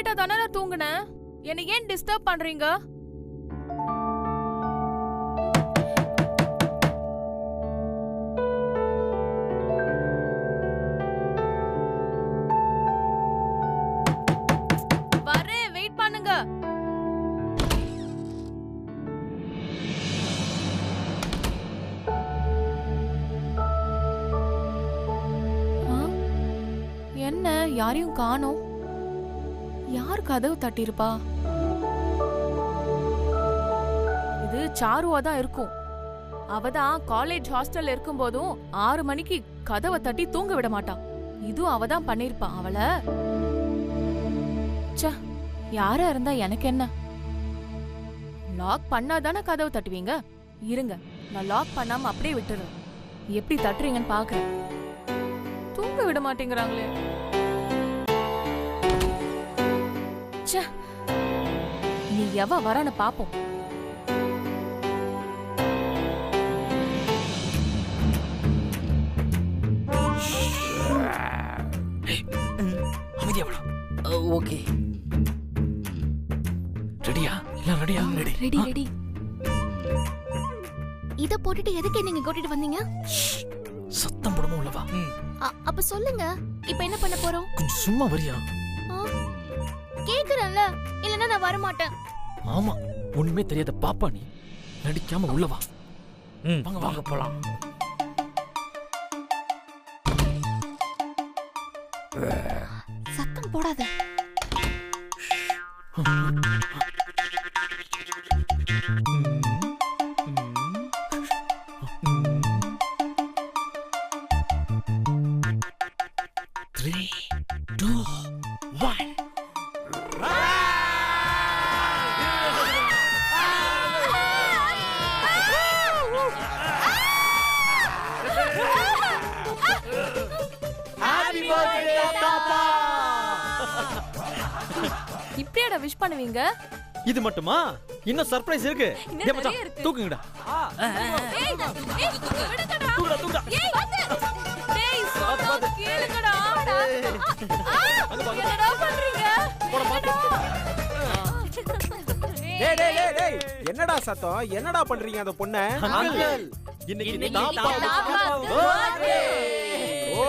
சைலண்டா தானே நான் தூங்குனேன். என்ன ஏன் டிஸ்டர்ப் பண்றீங்க? வரேன், வெயிட் பண்ணுங்க. என்ன யாரையும் காணோம்? யார் கதவு தட்டிருப்பா? இது சாருவா தான் இருக்கும். அவதான் காலேஜ் ஹாஸ்டல்ல இருக்கும் போதும் 6 மணிக்கு கதவை தட்டி தூங்க விட மாட்டான். இதுவும் அவதான் பண்ணிருப்பான். அவளை யாரா இருந்தா எனக்கு என்ன? லாக் பண்ணாதானே கதவு தட்டுவீங்க. இருங்க, நான் லாக் பண்ணாம அப்படியே விட்டுறேன். எப்படி தட்டுறீங்கன்னு பாக்குறேன். தூங்க விட மாட்டேங்கிறாங்களே. நீ எவ வரான்னு பாப்போம். ஓகே, ரெடியா? எல்லாம் ரெடியா? Ready ready. இத போட்டுட்டு எதுக்கு நீங்க கூட்டிட்டு வந்தீங்க? சத்தம் போடாம உள்ளவா. அப்ப சொல்லுங்க, இப்போ என்ன பண்ண போறோம்? கொஞ்சம் சும்மா வரியா? கேக்குறேன்ல, இல்லன்னா நான் வர மாட்டேன். ஆமா, ஒண்ணுமே தெரியாத பாப்பா நீ. நடிக்காம உள்ளவா. வாங்க வாங்க போலாம். சத்தம் போடாத. இப்படியாடா விஷ் பண்ணுவீங்க? இது மட்டுமா? இன்னும் சர்ப்ரைஸ் இருக்கு. டேய் மச்சான், தூக்குங்கடா. தூக்குடா தூக்குடா. டேய் சொன்னா கேளுங்கடா. என்னடா பண்றீங்க? போட மாட்டேன். டேய் என்னடா சத்தம்? என்னடா பண்றீங்க அந்த பொண்ண? அங்கிள், இன்னைக்கு தாப்பா பர்த்டே. ஓ,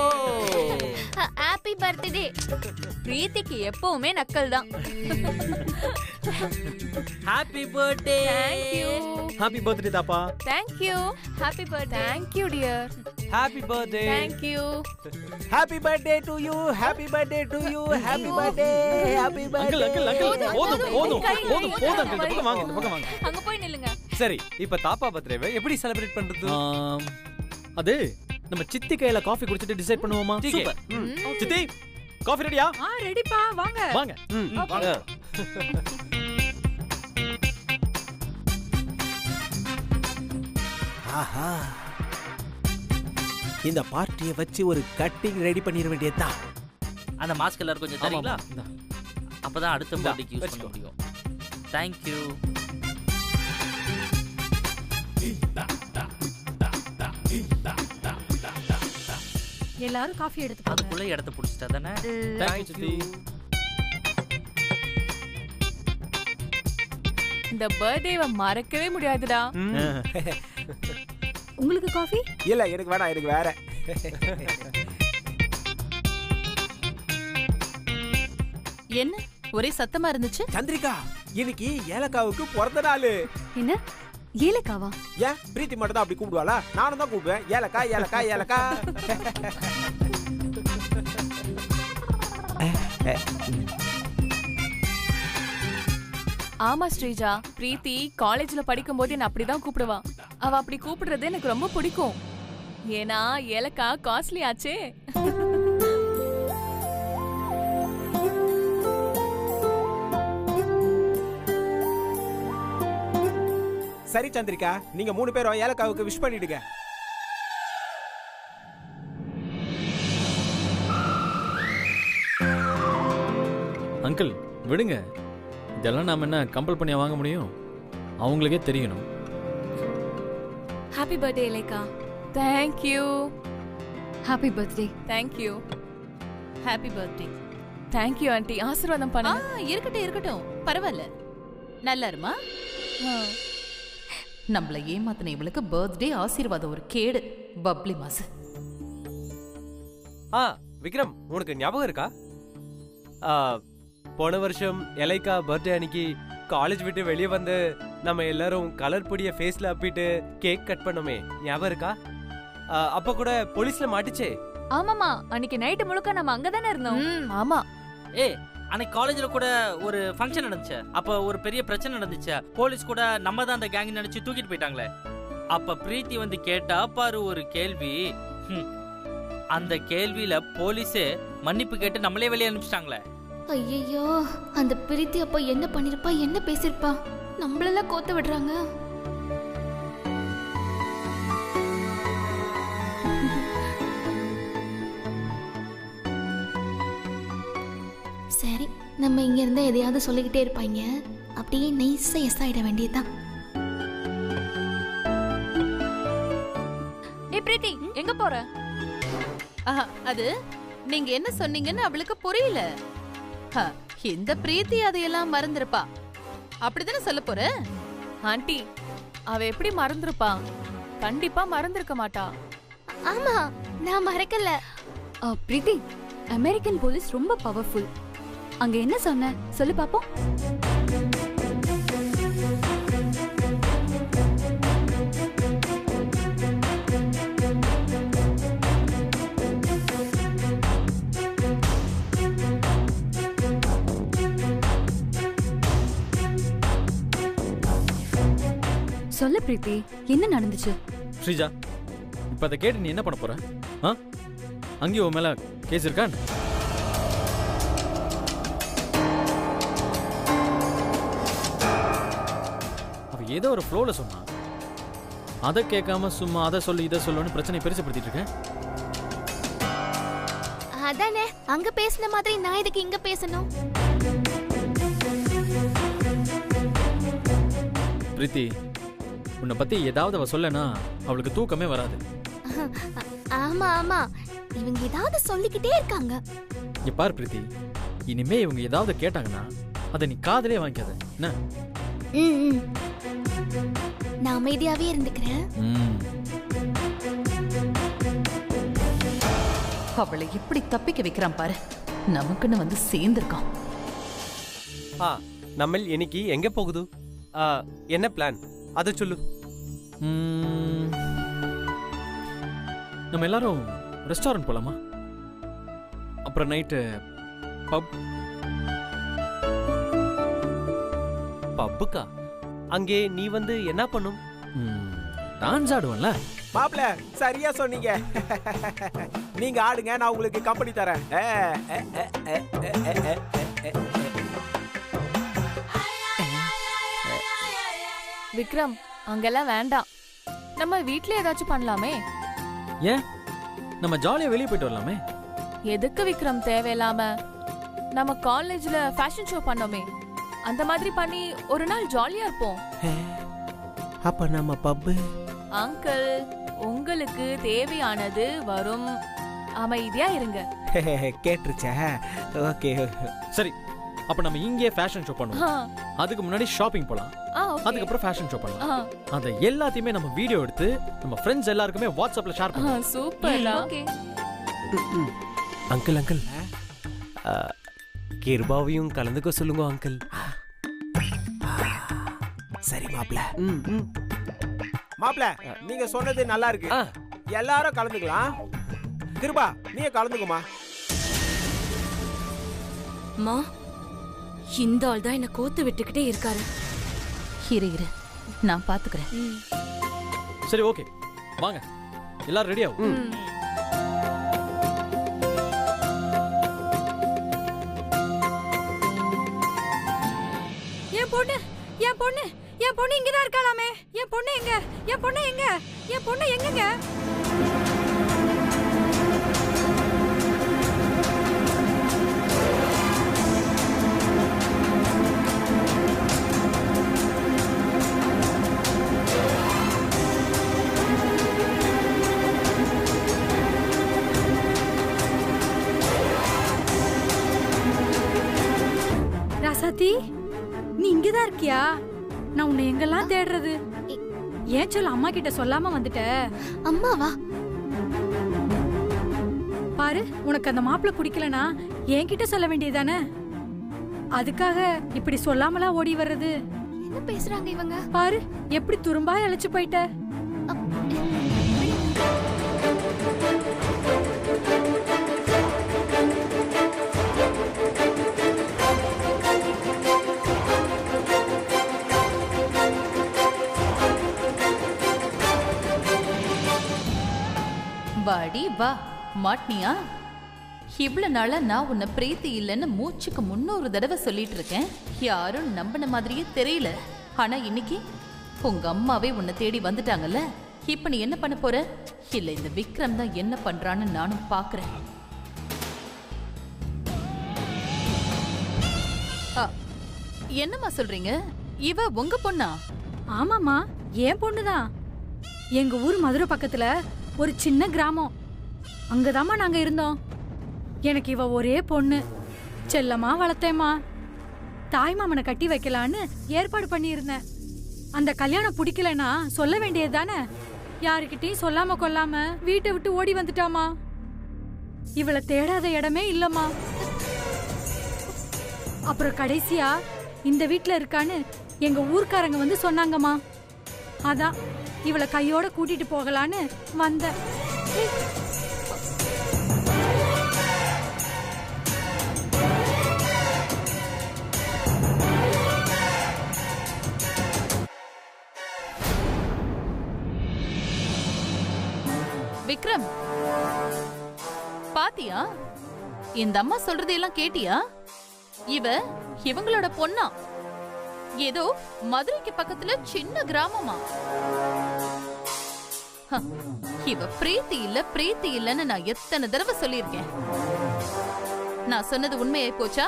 ஹேப்பி பர்த்டே. பிரீத்திக்கு எப்பவுமே நக்கல் தான். Happy birthday. Thank you. Happy birthday Thapa. Thank you. Happy birthday. Thank you dear. Happy birthday. Thank you. Happy birthday to you. Happy birthday to you. Happy birthday. Happy uncle birthday. Uncle uncle, போதும் போதும் கை, போதும் கை, போதும் கை, uncle, இந்த பக்கம் வாங்க, இந்த பக்கம் வாங்க. அங்க போய் நில்லுங்க. சரி, இப்ப தாப்பா பர்த்டேவை எப்படி செலிப்ரேட் பண்றது? அது நம்ம சித்தி கையில காஃபி குடிச்சிட்டு டிசைட் பண்ணுவோமா? சூப்பர். சித்தி, காஃபி ரெடியா? ரெடிப்பா, வாங்க. வாங்க. வாங்க. ஆஹா, இந்த பார்ட்டியை வச்சு ஒரு கட்டிங் ரெடி பண்ணிட வேண்டியதுதான். அந்த மாஸ்க் எல்லாரும் கொஞ்சம் தரீங்களா? அப்பதான் அடுத்த பர்த்டேக்கு யூஸ் பண்ண முடியும். Thank you. எல்லாரும் காஃபி எடுத்துப்பாங்க. அதுக்குள்ள இடத்தை புடிச்சிட்டா தானே? Thank you சித்தி. இந்த பர்த்டேவை மறக்கவே முடியாதுடா. உங்களுக்கு காஃபி? இல்ல, எனக்கு வேணாம், எனக்கு வேற. என்ன ஒரே சத்தமா இருந்துச்சு? சந்திரிகா, இன்னைக்கு ஏலக்காவுக்கு பிறந்த நாள். என்ன ஏலக்காவா? ஏன் பிரீத்தி மட்டும் தான் அப்படி கூப்பிடுவாளா? நானும் தான் கூப்பிடுவேன். ஏலக்கா ஏலக்கா ஏலக்கா. ஆமா ஸ்ரீஜா, பிரீத்தி காலேஜ்ல படிக்கும் போது என்ன அப்படிதான் கூப்பிடுவா. அவ அப்படி கூப்பிடுறது எனக்கு ரொம்ப பிடிக்கும். ஏன்னா ஏலக்கா காஸ்ட்லி ஆச்சே. சரி சந்திரிகா, நீங்க 3 பேரும் ஏலக்காவுக்கு விஷ் பண்ணிடுங்க. அங்கிள் விடுங்க, இதெல்லாம் நாம என்ன கம்பல் பண்ணி வாங்க முடியும்? அவங்களுக்கே தெரியணும். ஹாப்பி பர்த்டே ஏலக்கா. Thank you. Happy birthday. Thank you. Happy birthday. Thank you aunty, ஆசீர்வாதம் பண்ணுங்க. இருக்கட்டும் இருக்கட்டும், பரவாயில்ல. நல்லா இருமா. நம்மள ஏமாத்தின இவளுக்கு பர்த்டே ஆசீர்வாதம் ஒரு கேடு. பப்ளி மாசு. விக்ரம், உனக்கு ஞாபகம் இருக்கா? போன வருஷம் எலைக்கா பர்த்டே அன்னைக்கு காலேஜ் விட்டு வெளியே வந்து நம்ம எல்லாரும் கலர் பொடிய ஃபேஸ்ல அப்பிட்டு கேக் கட் பண்ணோமே, ஞாபகம் இருக்கா? அப்ப கூட போலீஸ்ல மாட்டிச்சே. ஆமாமா, அன்னைக்கு நைட் முழுக்க நம்ம அங்கதானே இருந்தோம். ஆமா. அன்னைக்கு காலேஜ்ல கூட ஒரு ஃபங்க்ஷன் நடந்துச்சு. அப்ப ஒரு பெரிய பிரச்சனை நடந்துச்சு. போலீஸ் கூட நம்ம தான் அந்த கேங் நினைச்சு தூக்கிட்டு போயிட்டாங்களே. அப்ப பிரீத்தி வந்து கேட்டா பாரு ஒரு கேள்வி. அந்த கேள்வியில போலீஸே மன்னிப்பு கேட்டு நம்மளே வெளியே அனுப்பிச்சிட்டாங்களே. ஐயோ, அந்த பிரீத்தி அப்ப என்ன பண்ணிருப்பா, என்ன பேசிருப்பா? நம்மளெல்லாம் கோத்து விடுறாங்க. சரி, நம்ம இங்க இருந்தா எதையாவது சொல்லிக்கிட்டே இருப்பாங்க. அப்படியே நைஸா எஸ் ஆயிட வேண்டியதுதான். ஏய் பிரீத்தி, எங்க போற? அது நீங்க என்ன சொன்னீங்கன்னு அவளுக்கு புரியல. இந்த பிரீத்தி அதையெல்லாம் மறந்துருப்பா, அப்படிதானே சொல்ல போற? ஆண்டி, அவ எப்படி மறந்துருப்பா? கண்டிப்பா மறந்திருக்க மாட்டா. ஆமா, நான் மறக்கல. பிரீத்தி, அமெரிக்கன் போலீஸ் ரொம்ப பவர்ஃபுல். அங்க என்ன சொன்ன சொல்லு பாப்போம். சொல்லு பிரீத்தி, என்ன நடந்துச்சு? ஸ்ரீஜா, இப்ப அதை கேட்டு நீ என்ன பண்ண போற? அங்கேயும் உன் மேல கேஸ் இருக்கா? அவ ஏதோ ஒரு ஃப்ளோல சொன்னா, அதை கேட்காம சும்மா அதை சொல்லு இதை சொல்லுன்னு பிரச்சனை பெருசுப்படுத்திட்டு இருக்கேன். அதானே, அங்க பேசின மாதிரி நான் இதுக்கு இங்க பேசணும். பிரீத்தி, உன்னை பத்தி ஏதாவது அவ சொல்லனா அவளுக்கு தூக்கமே வராது. ஆமா ஆமா, இவங்க ஏதாவது சொல்லிக்கிட்டே இருக்காங்க. இங்க பாரு பிரீத்தி, இனிமே இவங்க ஏதாவது கேட்டாங்கன்னா அதை நீ காதலே வாங்கிக்காத என்ன? நான் அமைதியாவே இருந்துக்கிறேன். அவளை எப்படி தப்பிக்க வைக்கிறான் பாரு. நமக்குன்னு வந்து சேர்ந்திருக்கான். நம்ம இன்னைக்கு எங்க போகுது? என்ன பிளான், அதை சொல்லு. நம்ம எல்லாரும் ரெஸ்டாரண்ட் போலாமா? அப்புறம் நைட்டு பப்புக்கா? அங்கே நீ வந்து என்ன பண்ணும்? டான்ஸ் ஆடுவன்ல. மாப்ள, சரியா சொன்னீங்க. நீங்க ஆடுங்க, நான் உங்களுக்கு கம்பெனி தரேன். விக்ரம், அங்கெல்லாம் வேண்டாம். நம்ம வீட்ல ஏதாச்சும் பண்ணலாமே. ஏன்? நம்ம ஜாலியா வெளியே போயிட்டு வரலாமே. எதுக்கு விக்ரம் தேவையில்லாம? நம்ம காலேஜ்ல ஃபேஷன் ஷோ பண்ணோமே, அந்த மாதிரி பண்ணி ஒரு நாள் ஜாலியா இருப்போம். அப்ப நம்ம பப்பு. அங்கிள், உங்களுக்கு தேவையானது வரும். அமைதியா இருங்க. கேட்டுருச்சா? ஓகே சரி, அப்ப நம்ம இங்கே ஃபேஷன் ஷோ பண்ணுவோம். அதுக்கு முன்னாடி ஷாப்பிங் போலாம். அதுக்கப்புறம் ஃபேஷன் ஷோ பண்ணலாம். அத எல்லாத்தையுமே நம்ம வீடியோ எடுத்து நம்ம ஃப்ரெண்ட்ஸ் எல்லாருக்குமே வாட்ஸ்அப்ல ஷேர் பண்ணுவோம். சூப்பர். ஓகே அங்கிள் அங்கிள், கிருபாவையும் கலந்துக்க சொல்லுங்க அங்கிள். சரி மாப்ள. மாப்ள, நீங்க சொன்னது நல்லா இருக்கு. எல்லாரும் கலந்துக்கலாம். கிருபா, நீ கலந்துக்குமா? மா, இந்த ஆள் தான் என்ன கோத்து விட்டுக்கிட்டே இருக்காரு. இரு, நான் பாத்துக்கிறேன். சரி ஓகே, வாங்க எல்லாரும் ரெடி ஆகும். என் பொண்ணு இங்கதான் இருக்காளாமே. என் பொண்ணு எங்க? என் பொண்ணு எங்க? என் பொண்ணு எங்கங்க? பிரீத்தி, நீ இங்கதான் இருக்கியா? நான் உன்னை எங்கெல்லாம் தேடுறது? ஏன் சொல்ல அம்மா கிட்ட சொல்லாம வந்துட்ட? அம்மாவா? பாரு, உனக்கு அந்த மாப்பிள்ள பிடிக்கலனா என்கிட்ட சொல்ல வேண்டியதானே? அதுக்காக இப்படி சொல்லாமலா ஓடி வர்றது? என்ன பேசுறாங்க இவங்க? பாரு எப்படி துரும்பா இழைச்சு போயிட்ட. வாடி வா, மாட்னியா? இவ்வளவு நாளா நான் உன்னை பிரீத்தி இல்லைன்னு மூச்சுக்கு 300 தடவை சொல்லிட்டு இருக்கேன். யாரும் நம்பின மாதிரியே தெரியல. ஆனா இன்னைக்கு உங்க அம்மாவே உன்னை தேடி வந்துட்டாங்கல்ல. இப்ப நீ என்ன பண்ண போற? இல்ல இந்த விக்ரம் தான் என்ன பண்றான்னு நானும் பாக்குறேன். என்னம்மா சொல்றீங்க? இவ உங்க பொண்ணா? ஆமாமா, என் பொண்ணுதான். எங்க ஊர் மதுரை பக்கத்துல ஒரு சின்ன கிராமம். அங்கதாம்மா நாங்க இருந்தோம். எனக்கு இவ ஒரே பொண்ணு. செல்லமா வளர்த்தேம்மா. தாய் மாமனை கட்டி வைக்கலான்னு ஏற்பாடு பண்ணியிருந்தேன். அந்த கல்யாணம் பிடிக்கலன்னா சொல்ல வேண்டியது தானே? யாருக்கிட்டையும் சொல்லாம கொல்லாம வீட்டை விட்டு ஓடி வந்துட்டாமா. இவளை தேடாத இடமே இல்லம்மா. அப்புறம் கடைசியா இந்த வீட்டுல இருக்கான்னு எங்க ஊர்க்காரங்க வந்து சொன்னாங்கம்மா. அதான் இவளை கையோட கூட்டிட்டு போகலான்னு வந்தேன். விக்ரம், பாத்தியா? இந்த அம்மா சொல்றதையெல்லாம் கேட்டியா? இவங்களோட பொண்ணா? ஏதோ மதுரைக்கு பக்கத்துல சின்ன கிராமமா? இவ பிரீத்தி இல்ல பிரீத்தி இல்லன்னு நான் எத்தனை தடவை சொல்லியிருக்கேன். நான் சொன்னது உண்மையாய் போச்சா?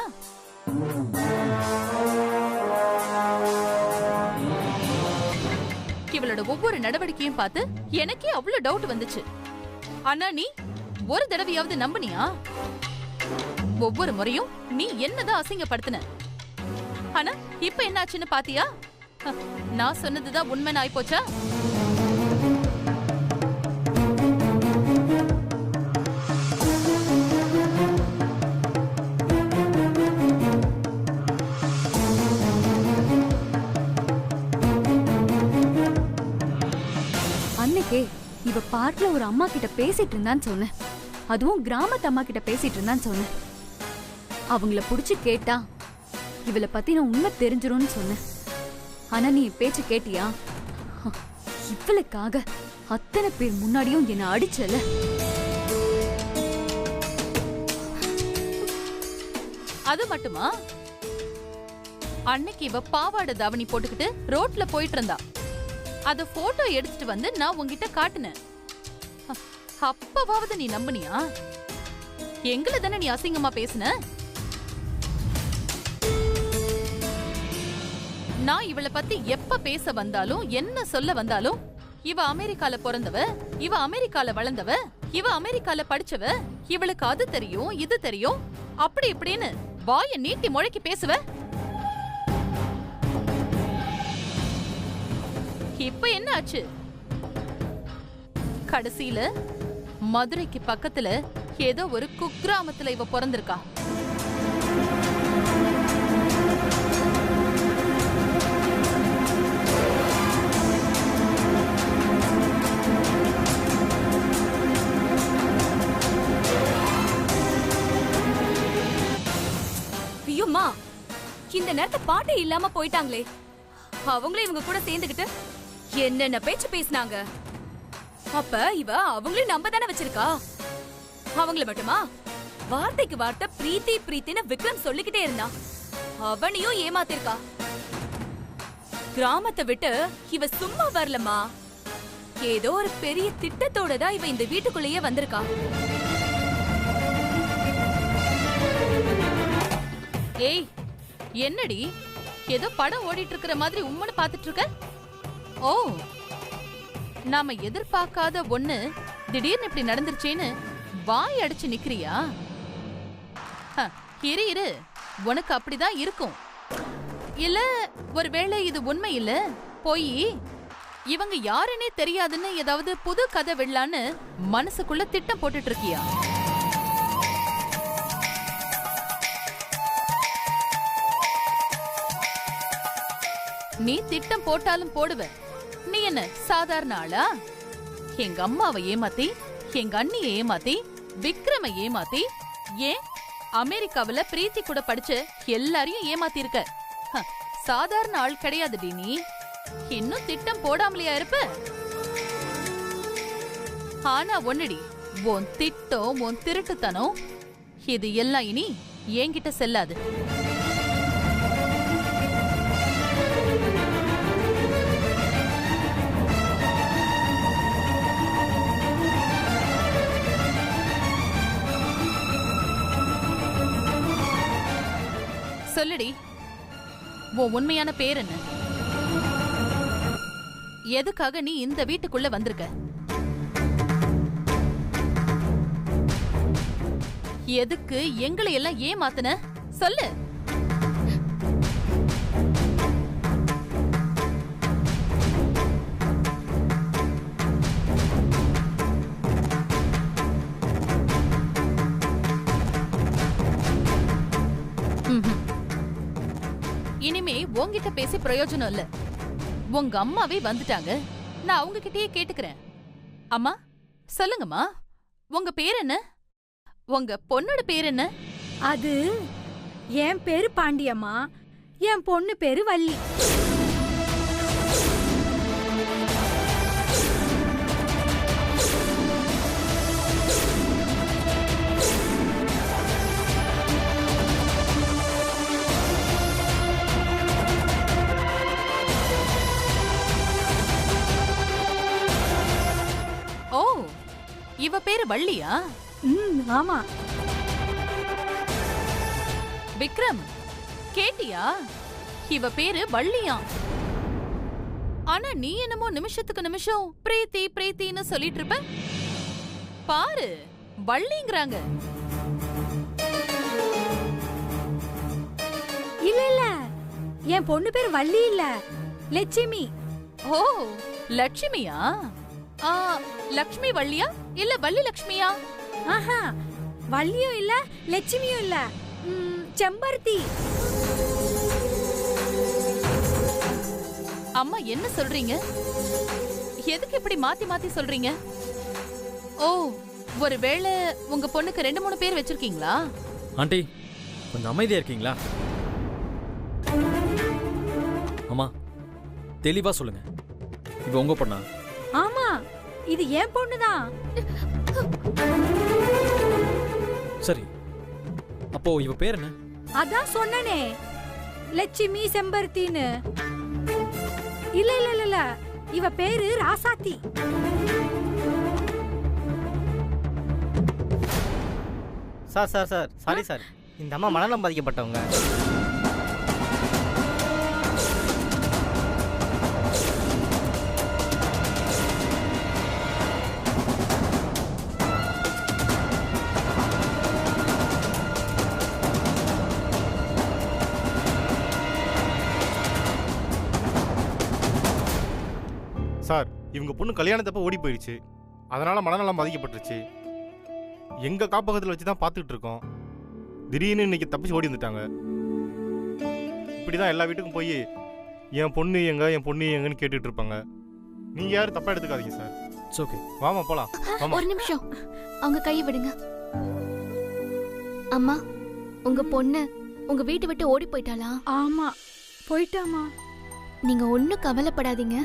இவளோட ஒவ்வொரு நடவடிக்கையும் பார்த்து எனக்கே அவ்வளவு டவுட் வந்துச்சு. ஆனா நீ ஒரு தடவையாவது நம்பினியா? ஒவ்வொரு முறையும் நீ என்னதான் அசிங்கப்படுத்தின. ஆனா இப்ப என்னாச்சுன்னு பாத்தியா? நான் சொன்னதுதான் உண்மை ஆயிப்போச்சா? அன்னைக்கே இவ பார்க்ல ஒரு அம்மா கிட்ட பேசிட்டு இருந்தான்னு சொன்னேன். அதுவும் கிராமத்து அம்மா கிட்ட பேசிட்டு இருந்தான்னு சொன்னேன். அவங்கள புடிச்சு கேட்டா இவளை பத்தி நான் உண்மை தெரிஞ்சிரும்னு சொன்னேன். ஆனா நீ பேச்சு கேட்டியா? இவளுக்காக அத்தனை பேர் முன்னாடியும் என்ன அடிச்சல. அது மட்டுமா? அன்னைக்கு இவ பாவாடை தாவணி போட்டுக்கிட்டு ரோட்ல போயிட்டு இருந்தா. அத போட்டோ எடுத்துட்டு வந்து நான் உன்கிட்ட காட்டுனேன். அப்பவாவது நீ நம்பினியா? எங்களை தானே நீ அசிங்கமா பேசுன. நான் இவளை பத்தி எப்ப பேச வந்தாலும் என்ன சொல்ல வந்தாலும் இவ அமெரிக்கால பிறந்தவ, இவ அமெரிக்கால வளர்ந்தவ, இவ அமெரிக்கால படிச்சவ, இவளுக்கு அது தெரியும் இது தெரியும் அப்படி இப்படின்னு வாய நீட்டி முழக்கி பேசுவ. இப்ப என்ன ஆச்சு? கடைசியில மதுரைக்கு பக்கத்துல ஏதோ ஒரு குக்கிராமத்துல இவ பிறந்திருக்கா. ஐயோம்மா, இந்த நேரத்தை பாட்டு இல்லாம போயிட்டாங்களே. அவங்களும் இவங்க கூட சேர்ந்துகிட்டு என்னென்ன பேச்சு பேசினாங்க. அப்ப இவ அவங்களையும் நம்ப தானே வச்சிருக்கா. அவங்கள மட்டுமா? வார்த்தைக்கு வார்த்தை பிரீத்தி பிரீத்தின்னு விக்ரம் சொல்லிக்கிட்டே இருந்தா. அவனையும் ஏமாத்திருக்கா. கிராமத்தை விட்டு இவ சும்மா வரலமா. ஏதோ ஒரு பெரிய திட்டத்தோட தான் இவ இந்த வீட்டுக்குள்ளேயே வந்திருக்கா. ஏய், என்னடி ஏதோ படம் ஓடிட்டு இருக்கிற மாதிரி உம்மனு பாத்துட்டு இருக்க? ஓ, நாம எதிர்பார்க்காத ஒண்ணு திடீர்னு இப்படி நடந்துருச்சேன்னு வாய் அடிச்சு நிக்கிறியா? இரு இரு, உனக்கு அப்படிதான் இருக்கும். இல்ல ஒருவேளை இது உண்மை இல்ல போய் இவங்க யாருன்னே தெரியாதுன்னு ஏதாவது புது கதை விடலான்னு மனசுக்குள்ள திட்டம் போட்டுட்டு இருக்கியா? நீ திட்டம் போட்டாலும் போடுவ. நீ என்ன சாதாரண ஆளா? எங்க அம்மாவை ஏமாத்தி, எங்க அண்ணியை ஏமாத்தி, விக்ரம ஏமாத்தி, ஏன் அமெரிக்காவுல பிரீத்தி கூட படிச்ச எல்லாரையும் ஏமாத்தி இருக்க. சாதாரண ஆள் கிடையாதுடி நீ. இன்னும் திட்டம் போடாமலையா இருப்ப? ஆனா ஒண்ணுடி, உன் திட்டம், உன் திருட்டுத்தனம் இது எல்லாம் இனி என்கிட்ட செல்லாது. சொல்லுடி, உன் உண்மையான பேர் என்ன? எதுக்காக நீ இந்த வீட்டுக்குள்ள வந்திருக்க? எதுக்கு எங்களை எல்லாம் ஏமாத்துன? சொல்லு. இனிமே உன்கிட்ட பேசி பிரயோஜனம் இல்ல. உங்க அம்மாவே வந்துட்டாங்க, நான் அவங்க கிட்டயே கேட்டுக்கிறேன். அம்மா சொல்லுங்கம்மா, உங்க பேர் என்ன? உங்க பொண்ணோட பேர் என்ன? அது என் பேரு பாண்டியம்மா, என் பொண்ணு பேரு வள்ளி. ஓ, இவ பேரு வள்ளியா? ஆமா. விக்ரம், கேட்டியா? இவ பேரு வள்ளியா. ஆனா நீ என்னமோ நிமிஷத்துக்கு நிமிஷம் பிரீத்தி பிரீத்தின்னு சொல்லிட்டு இருப்ப. பாரு, வள்ளிங்கறாங்க. இல்ல இல்ல, என் பொண்ணு பேரு வள்ளி இல்ல, லட்சுமி. ஓ, லட்சுமியா? லக்ஷ்மி வள்ளியா இல்ல வள்ளி லக்ஷ்மியா? ஆஹா, வள்ளியும் இல்ல லட்சுமியும் இல்ல, செம்பருத்தி. அம்மா என்ன சொல்றீங்க? எதுக்கு இப்படி மாத்தி மாத்தி சொல்றீங்க? ஓ, ஒருவேளை உங்க பொண்ணுக்கு 2-3 பேர் வச்சிருக்கீங்களா? ஆண்டி கொஞ்சம் அமைதியா இருக்கீங்களா? அம்மா தெளிவா சொல்லுங்க, இது உங்க பொண்ணா? ஆமா, இது என் பொண்ணுதான். சரி, அப்போ இவ பேர் என்ன? அதான் சொன்னனே, லட்சுமி செம்பருத்தின்னு. இல்ல இல்ல இல்ல இல்ல, இவ பேரு Rasathi. Sir sir sir sorry sir, இந்த அம்மா மனநலம் பாதிக்கப்பட்டவங்க. சார், இவங்க பொண்ணு கல்யாணத்தப்ப ஓடி போயிடுச்சு, அதனால மனநலம் பாதிக்கப்பட்டுருச்சு. எங்க காப்பகத்தில் வச்சு தான் பார்த்துட்டு இருக்கோம். திடீர்னு இன்னைக்கு தப்பிச்சு ஓடி வந்துட்டாங்க. இப்படிதான் எல்லா வீட்டுக்கும் போய் என் பொண்ணு எங்க என் பொண்ணு எங்கன்னு கேட்டுட்டு இருப்பாங்க. நீங்க யாரும் தப்பா எடுத்துக்காதீங்க சார். இட்ஸ் ஓகே, வாமா போலாம். ஒரு நிமிஷம், அவங்க கையை விடுங்க. அம்மா, உங்க பொண்ணு உங்க வீட்டை விட்டு ஓடி போயிட்டாளா? ஆமா, போயிட்டாமா. நீங்க ஒண்ணும் கவலைப்படாதீங்க.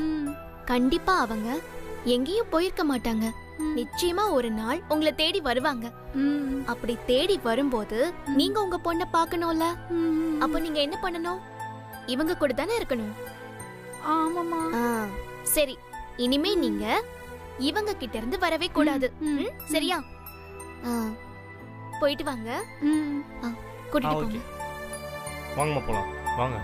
கண்டிப்பா அவங்க எங்கேயும் போயிருக்க மாட்டாங்க. நிச்சயமா ஒரு நாள் உங்களை தேடி வருவாங்க. அப்படி தேடி வரும்போது நீங்க உங்க பொண்ணை பார்க்கணும்ல. அப்ப நீங்க என்ன பண்ணணும்? இவங்க கூட தானே இருக்கணும். ஆமாமா. சரி, இனிமே நீங்க இவங்க கிட்ட இருந்து வரவே கூடாது. சரியா? போயிட்டு வாங்க. கூட்டிட்டு போங்க. வாங்கம்மா போலாம், வாங்க.